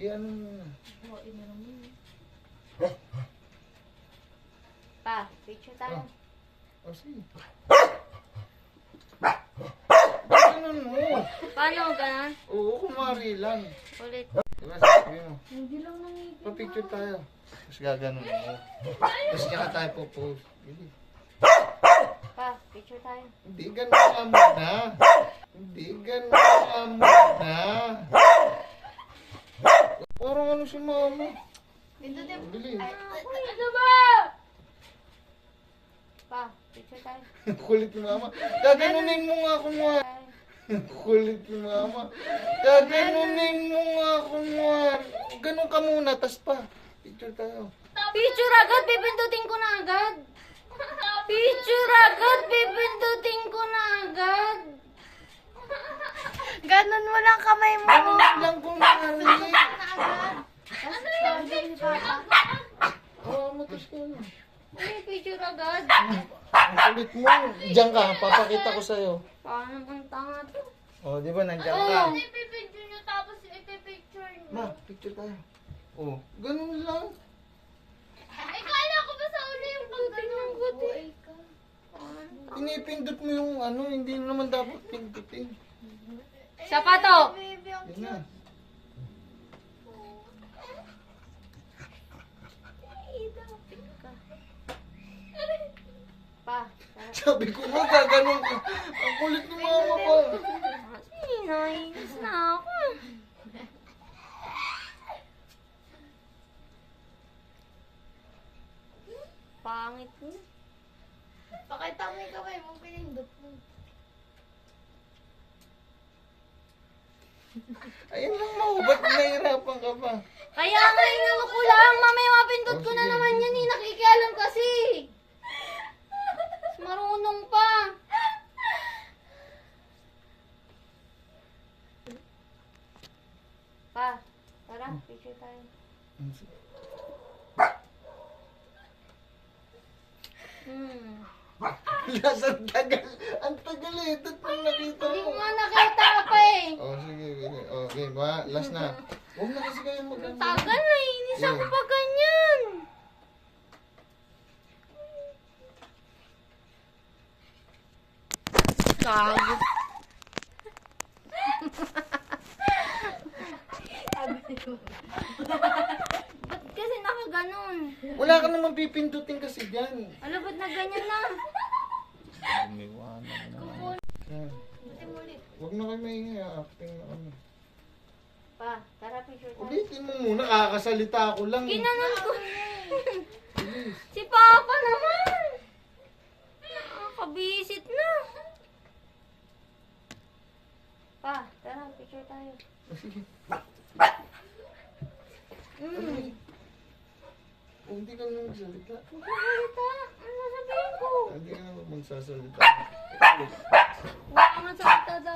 Iyan mo. Pa, picture tayo. O sige. Ganun mo. Paano ganun? Oo, kumari lang. Ulit. Diba sabi mo? Hindi lang nangipin. Pa-picture tayo. Tapos gaganon mo. Tapos tsaka tayo po-post. Hindi. Pa, picture tayo. Hindi ganun ka muna. Hindi ganun ka muna. Parang ano si mama. Bilis. Ano ba? Pa, picture tayo. Kulit ni mama. Gaganunin mo nga ako nga. Kulit ni mama. Gaganunin mo nga ako nga. Ganun ka muna. Tas pa. Picture tayo. Picture agad, pipindutin ko na agad. Picture agad, pipindutin ko na agad. Ganon mo lang kamay mo. Ano lang kumari. Ano yun? Oo, matas ka na. Ay, picture agad. Ang kulit mo. Diyan ka. Papakita ko sa'yo. Paano bang tanga to? O, di ba nandiyan ka? Ipipicture nyo tapos ipipicture nyo. Ma, picture tayo. O, ganun lang. Ay, kala ko ba sa ulo yung pagganong ko? Pinipindot mo yung ano, hindi naman dapat pindutin. Siya pa to. Yun na. Pa. Sabi ko nga, gaganon ko. Ang kulit ng mama pa. Nainis na ako. Pangit mo. Pakita mo yung kamay mo, pinindot mo. Ayun lang mo, ba't nahihirapan ka pa? Kaya nga inano ko lang, mamaya mapindot ko na sige. naman yan eh. Nakikialam kasi. Marunong pa. Pa, tara, picture tayo. Lasang tagal. Ang tagal eh. Ito pang nakita Hindi ko mo. nga nakita pa eh. O, sige. Okay, ba? Last na. Huwag na kasi kayo mag-ano. Tagal na, inis ako pa ganyan. Gago. Ba't kasi nakaganon? Wala ka naman pipindutin kasi dyan. Ano, ba't na ganyan na? Umiwanan na. Yan. Huwag na kayo maingay. Acting na kami. Pa, tara picture tayo. Ulitin mo muna. Kakasalita ako lang. Ginanon ko. Si Papa naman. Nakakabisit na. Pa, tara picture tayo. Sige. Hindi ka naman magsalita. Magsasalita. Ano sasabihin ko? Hindi ka naman magsasalita. Wala nga salita daw.